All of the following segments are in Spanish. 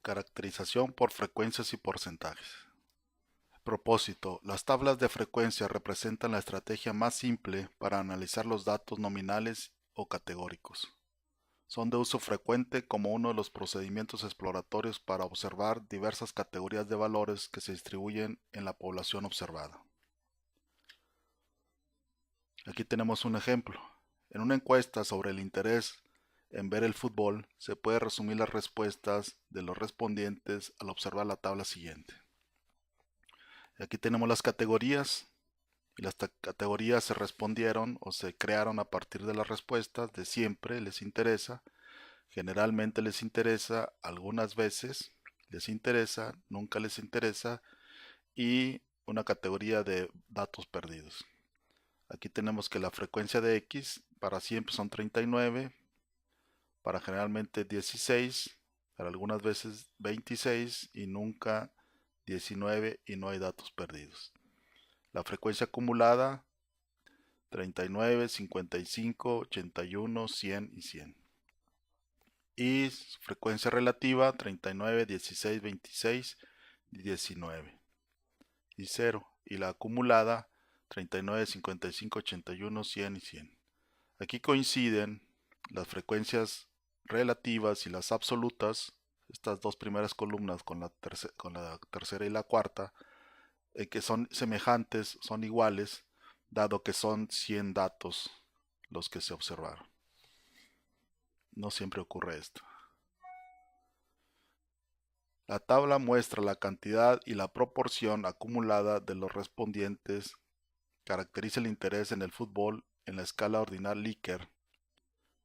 Caracterización por frecuencias y porcentajes. Propósito. Las tablas de frecuencia representan la estrategia más simple para analizar los datos nominales o categóricos. Son de uso frecuente como uno de los procedimientos exploratorios para observar diversas categorías de valores que se distribuyen en la población observada. Aquí tenemos un ejemplo. En una encuesta sobre el interés en ver el fútbol, se puede resumir las respuestas de los respondientes al observar la tabla siguiente. Aquí tenemos las categorías y las categorías se respondieron o se crearon a partir de las respuestas de siempre les interesa, generalmente les interesa, algunas veces les interesa, nunca les interesa y una categoría de datos perdidos. Aquí tenemos que la frecuencia de X para siempre son 39, para generalmente 16, para algunas veces 26 y nunca 19 y no hay datos perdidos. La frecuencia acumulada 39, 55, 81, 100 y 100. Y frecuencia relativa 39, 16, 26 y 19 y 0. Y la acumulada 39, 55, 81, 100 y 100. Aquí coinciden las frecuencias relativas y las absolutas, estas dos primeras columnas con la tercera y la cuarta, que son semejantes, son iguales, dado que son 100 datos los que se observaron. No siempre ocurre esto. La tabla muestra la cantidad y la proporción acumulada de los respondientes, caracteriza el interés en el fútbol en la escala ordinal Likert.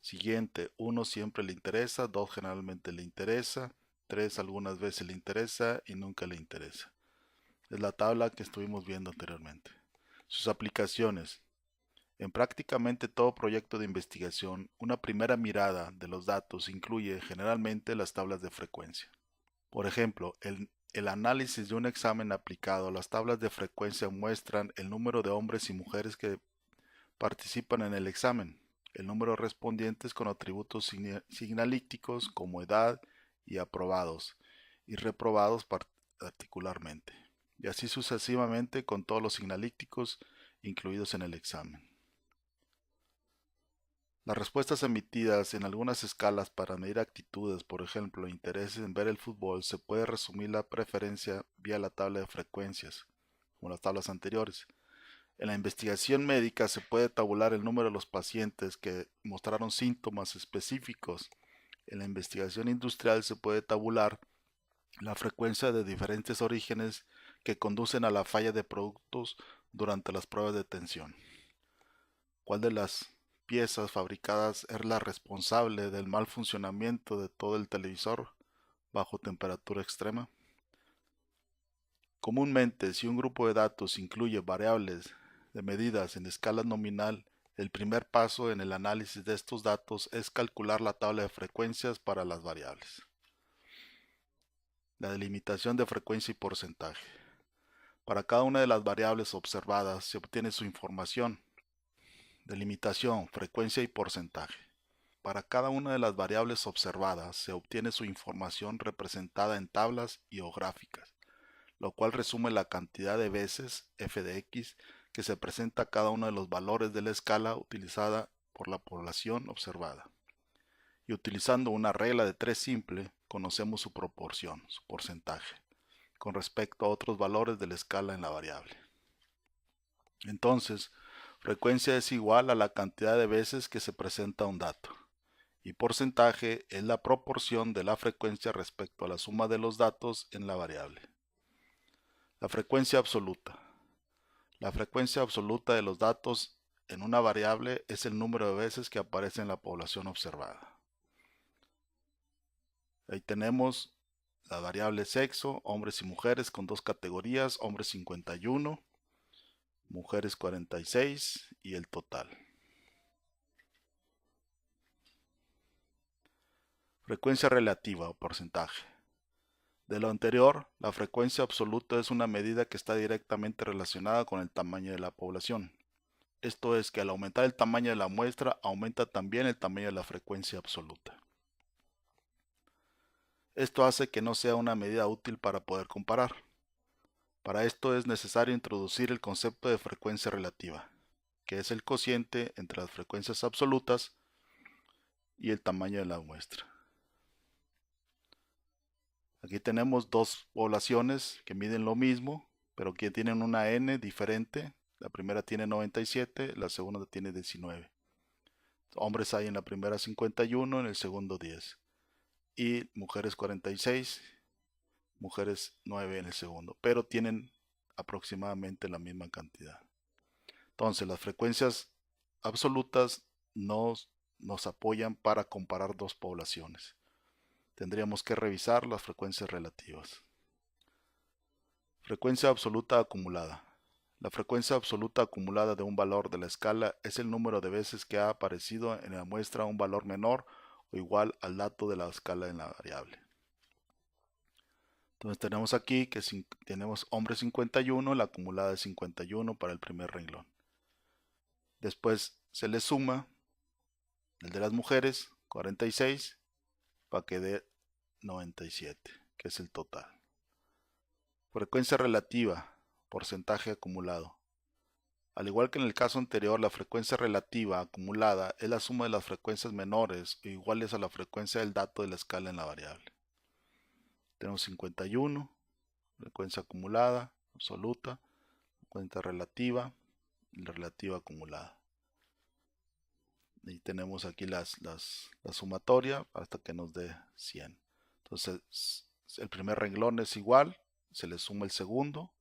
Siguiente, 1 siempre le interesa, 2 generalmente le interesa, 3 algunas veces le interesa y nunca le interesa. Es la tabla que estuvimos viendo anteriormente. Sus aplicaciones. En prácticamente todo proyecto de investigación, una primera mirada de los datos incluye generalmente las tablas de frecuencia. Por ejemplo, el análisis de un examen aplicado, las tablas de frecuencia muestran el número de hombres y mujeres que participan en el examen, el número de respondientes con atributos signalíticos como edad y aprobados y reprobados particularmente, y así sucesivamente con todos los signalíticos incluidos en el examen. Las respuestas emitidas en algunas escalas para medir actitudes, por ejemplo, intereses en ver el fútbol, se puede resumir la preferencia vía la tabla de frecuencias, como las tablas anteriores. En la investigación médica se puede tabular el número de los pacientes que mostraron síntomas específicos. En la investigación industrial se puede tabular la frecuencia de diferentes orígenes que conducen a la falla de productos durante las pruebas de tensión. ¿Cuál de las piezas fabricadas es la responsable del mal funcionamiento de todo el televisor bajo temperatura extrema? Comúnmente, si un grupo de datos incluye variables de medidas en escala nominal, el primer paso en el análisis de estos datos es calcular la tabla de frecuencias para las variables. La delimitación de frecuencia y porcentaje. Para cada una de las variables observadas se obtiene su información. Delimitación, frecuencia y porcentaje. Para cada una de las variables observadas se obtiene su información representada en tablas y o gráficas, lo cual resume la cantidad de veces f de x que se presenta cada uno de los valores de la escala utilizada por la población observada. Y utilizando una regla de 3 simple, conocemos su proporción, su porcentaje, con respecto a otros valores de la escala en la variable. Entonces, frecuencia es igual a la cantidad de veces que se presenta un dato, y porcentaje es la proporción de la frecuencia respecto a la suma de los datos en la variable. La frecuencia absoluta. La frecuencia absoluta de los datos en una variable es el número de veces que aparece en la población observada. Ahí tenemos la variable sexo, hombres y mujeres con dos categorías, hombres 51, mujeres 46 y el total. Frecuencia relativa o porcentaje. De lo anterior, la frecuencia absoluta es una medida que está directamente relacionada con el tamaño de la población. Esto es que al aumentar el tamaño de la muestra, aumenta también el tamaño de la frecuencia absoluta. Esto hace que no sea una medida útil para poder comparar. Para esto es necesario introducir el concepto de frecuencia relativa, que es el cociente entre las frecuencias absolutas y el tamaño de la muestra. Aquí tenemos dos poblaciones que miden lo mismo, pero que tienen una n diferente. La primera tiene 97, la segunda tiene 19. Hombres hay en la primera 51, en el segundo 10. Y mujeres 46, mujeres 9 en el segundo, pero tienen aproximadamente la misma cantidad. Entonces las frecuencias absolutas nos apoyan para comparar dos poblaciones. Tendríamos que revisar las frecuencias relativas. Frecuencia absoluta acumulada. La frecuencia absoluta acumulada de un valor de la escala es el número de veces que ha aparecido en la muestra un valor menor o igual al dato de la escala en la variable. Entonces tenemos aquí que tenemos hombre 51, la acumulada es 51 para el primer renglón. Después se le suma el de las mujeres, 46, para que dé 97, que es el total. Frecuencia relativa, porcentaje acumulado. Al igual que en el caso anterior, la frecuencia relativa acumulada es la suma de las frecuencias menores o iguales a la frecuencia del dato de la escala en la variable. Tenemos 51, frecuencia acumulada, absoluta, frecuencia relativa y la relativa acumulada. Y tenemos aquí la sumatoria hasta que nos dé 100. Entonces el primer renglón es igual, se le suma el segundo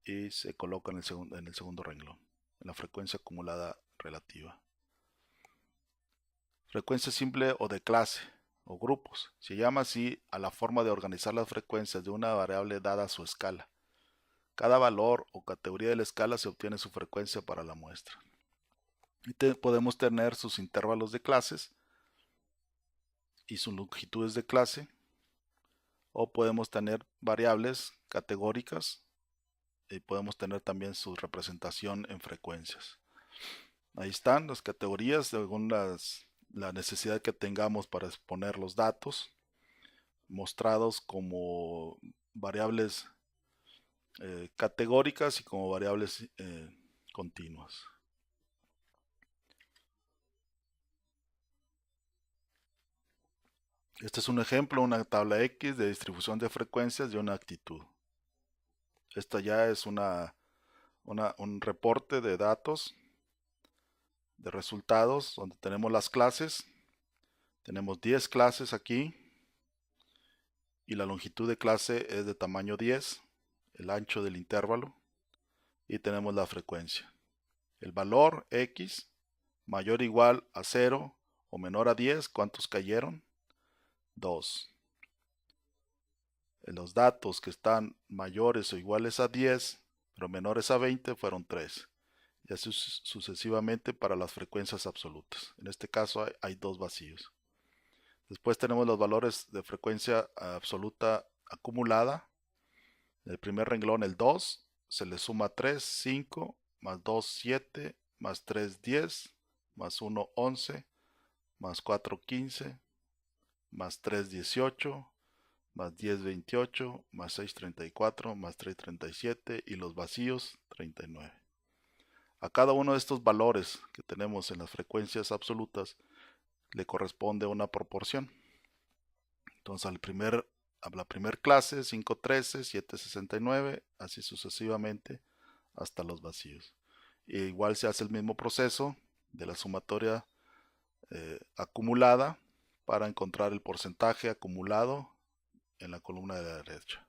y se coloca en el segundo renglón, en la frecuencia acumulada relativa. Frecuencia simple o de clase o grupos. Se llama así a la forma de organizar las frecuencias de una variable dada a su escala. Cada valor o categoría de la escala se obtiene su frecuencia para la muestra. Y podemos tener sus intervalos de clases y sus longitudes de clase, o podemos tener variables categóricas y podemos tener también su representación en frecuencias. Ahí están las categorías según la necesidad que tengamos para exponer los datos, mostrados como variables categóricas y como variables continuas. Este es un ejemplo, una tabla X de distribución de frecuencias de una actitud. Esta ya es un reporte de datos, de resultados, donde tenemos las clases. Tenemos 10 clases aquí y la longitud de clase es de tamaño 10, el ancho del intervalo, y tenemos la frecuencia. El valor X mayor o igual a 0 o menor a 10, ¿cuántos cayeron? 2. Los datos que están mayores o iguales a 10, pero menores a 20, fueron 3. Y así sucesivamente para las frecuencias absolutas. En este caso hay 2 vacíos. Después tenemos los valores de frecuencia absoluta acumulada. En el primer renglón el 2, se le suma 3, 5, más 2, 7, más 3, 10, más 1, 11, más 4, 15, más 3, 18, más 10, 28, más 6, 34, más 3, 37 y los vacíos 39. A cada uno de estos valores que tenemos en las frecuencias absolutas le corresponde una proporción. Entonces a la primera clase 513, 769, así sucesivamente hasta los vacíos. Y igual se hace el mismo proceso de la sumatoria acumulada para encontrar el porcentaje acumulado en la columna de la derecha.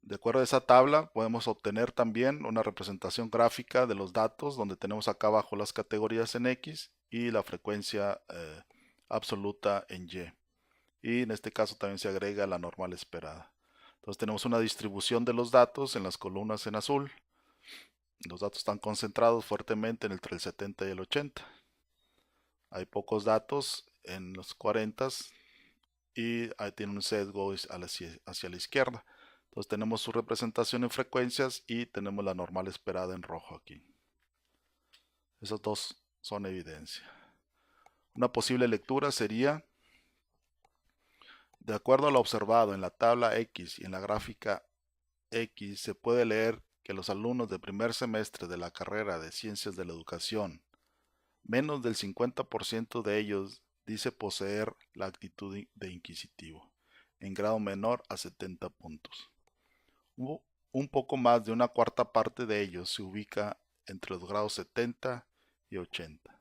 De acuerdo a esa tabla podemos obtener también una representación gráfica de los datos donde tenemos acá abajo las categorías en X y la frecuencia absoluta en Y. Y en este caso también se agrega la normal esperada. Entonces tenemos una distribución de los datos en las columnas en azul. Los datos están concentrados fuertemente entre el 70 y el 80. Hay pocos datos en los 40 y ahí tiene un sesgo hacia la izquierda. Entonces tenemos su representación en frecuencias y tenemos la normal esperada en rojo aquí. Esos dos son evidencia. Una posible lectura sería: de acuerdo a lo observado en la tabla X y en la gráfica X, se puede leer que los alumnos de primer semestre de la carrera de Ciencias de la Educación, menos del 50% de ellos dice poseer la actitud de inquisitivo, en grado menor a 70 puntos. Un poco más de una cuarta parte de ellos se ubica entre los grados 70 y 80.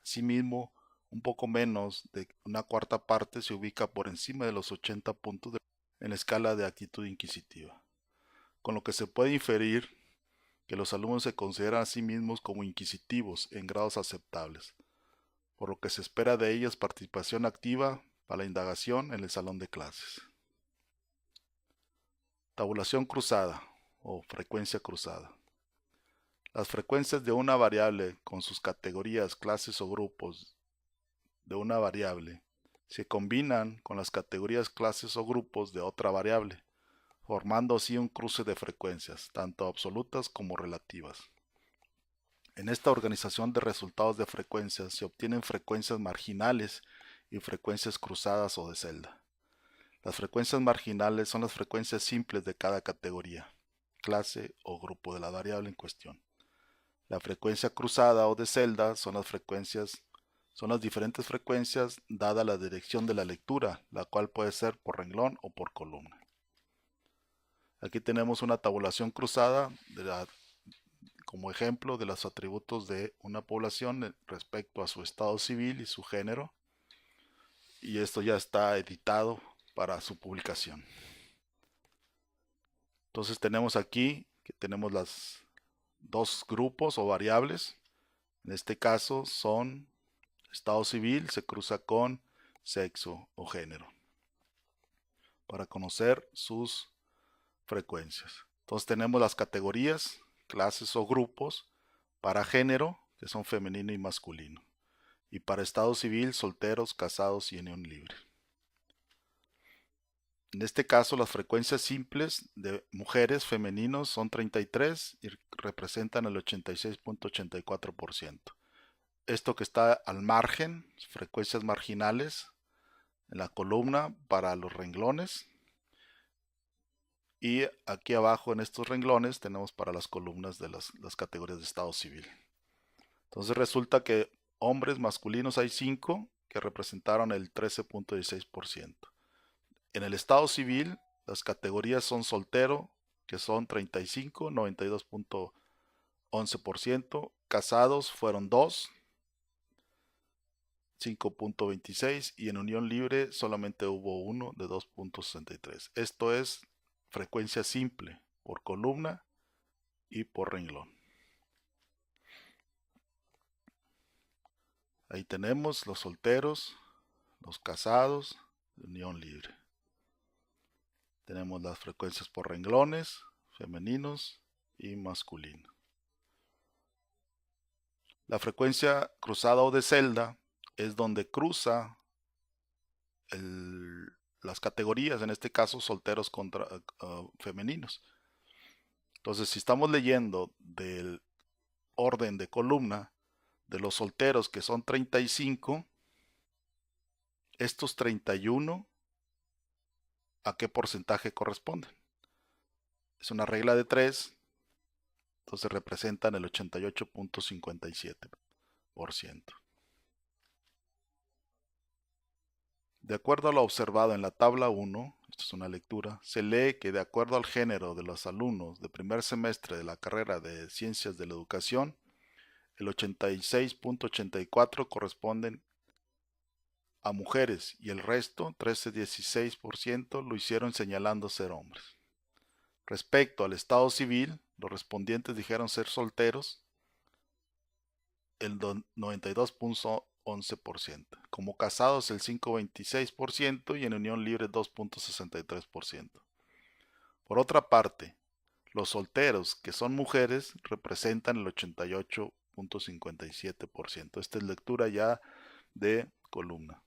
Asimismo, un poco menos de una cuarta parte se ubica por encima de los 80 puntos en la escala de actitud inquisitiva, con lo que se puede inferir que los alumnos se consideran a sí mismos como inquisitivos en grados aceptables, por lo que se espera de ellos participación activa para la indagación en el salón de clases. Tabulación cruzada o frecuencia cruzada. Las frecuencias de una variable con sus categorías, clases o grupos de una variable se combinan con las categorías, clases o grupos de otra variable, formando así un cruce de frecuencias, tanto absolutas como relativas. En esta organización de resultados de frecuencias se obtienen frecuencias marginales y frecuencias cruzadas o de celda. Las frecuencias marginales son las frecuencias simples de cada categoría, clase o grupo de la variable en cuestión. La frecuencia cruzada o de celda son las diferentes frecuencias dada la dirección de la lectura, la cual puede ser por renglón o por columna. Aquí tenemos una tabulación cruzada como ejemplo de los atributos de una población respecto a su estado civil y su género, y esto ya está editado para su publicación. Entonces tenemos aquí que tenemos las dos grupos o variables. En este caso son estado civil, se cruza con sexo o género para conocer sus frecuencias. Entonces tenemos las categorías, clases o grupos para género, que son femenino y masculino, y para estado civil, solteros, casados y unión libre. En este caso, las frecuencias simples de mujeres femeninos son 33 y representan el 86.84%. Esto que está al margen, frecuencias marginales, en la columna para los renglones, y aquí abajo en estos renglones tenemos para las columnas de las categorías de estado civil. Entonces resulta que hombres masculinos hay 5 que representaron el 13.16%. En el estado civil las categorías son soltero, que son 35, 92.11%, casados fueron 2, 5.26, y en unión libre solamente hubo uno de 2.63. Esto es frecuencia simple por columna y por renglón. Ahí tenemos los solteros, los casados, de unión libre. Tenemos las frecuencias por renglones, femeninos y masculinos. La frecuencia cruzada o de celda es donde cruza las categorías, en este caso solteros contra femeninos. Entonces, si estamos leyendo del orden de columna de los solteros, que son 35, estos 31, ¿a qué porcentaje corresponden? Es una regla de 3, entonces representan el 88.57%. De acuerdo a lo observado en la tabla 1, esto es una lectura, se lee que de acuerdo al género de los alumnos de primer semestre de la carrera de Ciencias de la Educación, el 86.84% corresponden a mujeres y el resto, 13.16%, lo hicieron señalando ser hombres. Respecto al estado civil, los respondientes dijeron ser solteros, el 92.11%, como casados el 5.26% y en unión libre 2.63%. Por otra parte, los solteros, que son mujeres, representan el 88.57%. Esta es lectura ya de columna.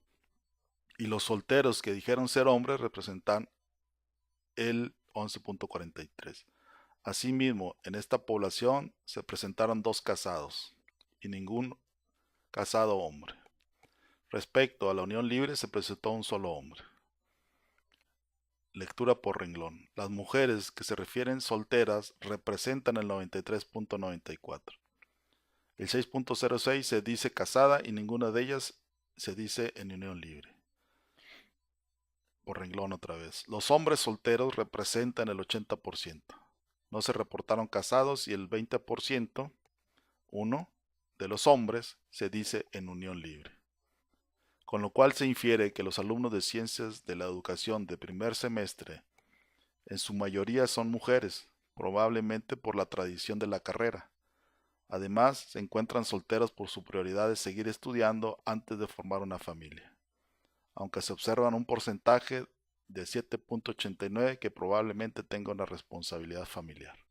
Y los solteros que dijeron ser hombres representan el 11.43%. Asimismo, en esta población se presentaron 2 casados y ningún casado hombre. Respecto a la unión libre se presentó un solo hombre. Lectura por renglón. Las mujeres que se refieren solteras representan el 93.94. El 6.06 se dice casada y ninguna de ellas se dice en unión libre. Por renglón otra vez. Los hombres solteros representan el 80%. No se reportaron casados y el 20%, uno, de los hombres se dice en unión libre. Con lo cual se infiere que los alumnos de ciencias de la educación de primer semestre en su mayoría son mujeres, probablemente por la tradición de la carrera. Además, se encuentran solteros por su prioridad de seguir estudiando antes de formar una familia, aunque se observan un porcentaje de 7.89 que probablemente tenga una responsabilidad familiar.